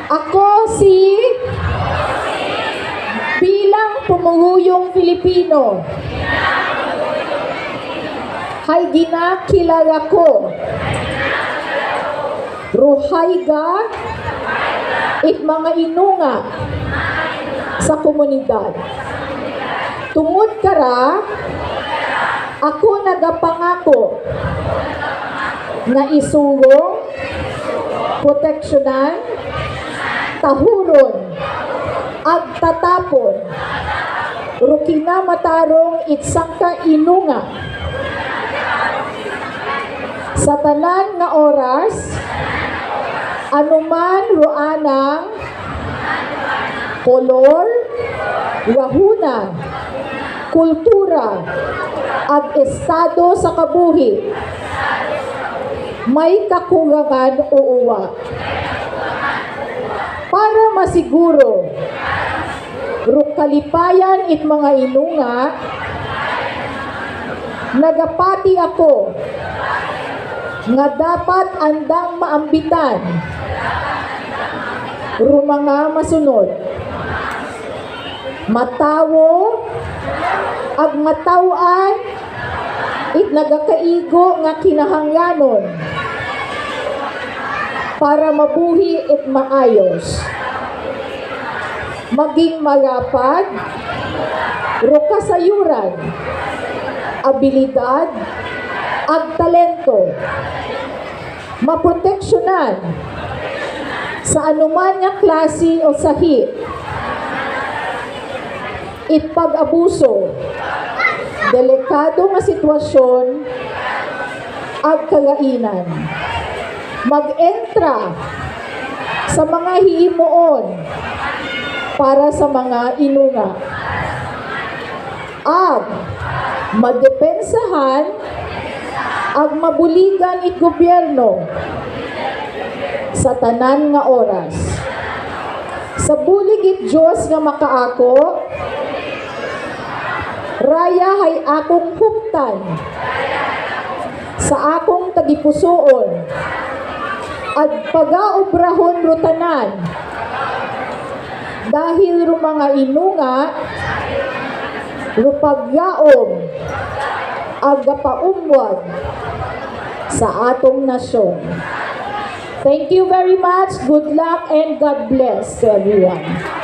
Ako bilang pumuluyong Filipino, hay ginakilala ko ruhayga it mga inunga sa komunidad. Tungod kara, ako nagapangako nga isulong, proteksyonan, tahuron, ag tatapon, rukina matarong itsangka inunga sa tanan nga oras, anuman ruanang kolor, wahuna, kultura, ag estado sa kabuhi, may kakulangan o uwa. Para masiguro, rukalipayan it mga inunga, nagapati ako nga dapat andang maambitan rumanga masunod, matawo ag matawan it nagakaigo nga kinahanglanon para mabuhi it maayos, maging malapad, rukasayuran, abilidad, ag talento, maproteksyonan sa anuman nga klase o sahi, ipag-abuso, delikado nga sitwasyon, ag kalainan, mag-entra sa mga himuon para sa mga inunga, ag madepensahan ag mabuligan it gobyerno sa tanan nga oras. Sa bulig it Diyos nga makaako, raya hay akong huptan sa akong tagipusoon at pagaobrahon rutanan dahil mga inunga rupagyaom agapaumwag sa atong nasyon. Thank you very much. Good luck and God bless everyone.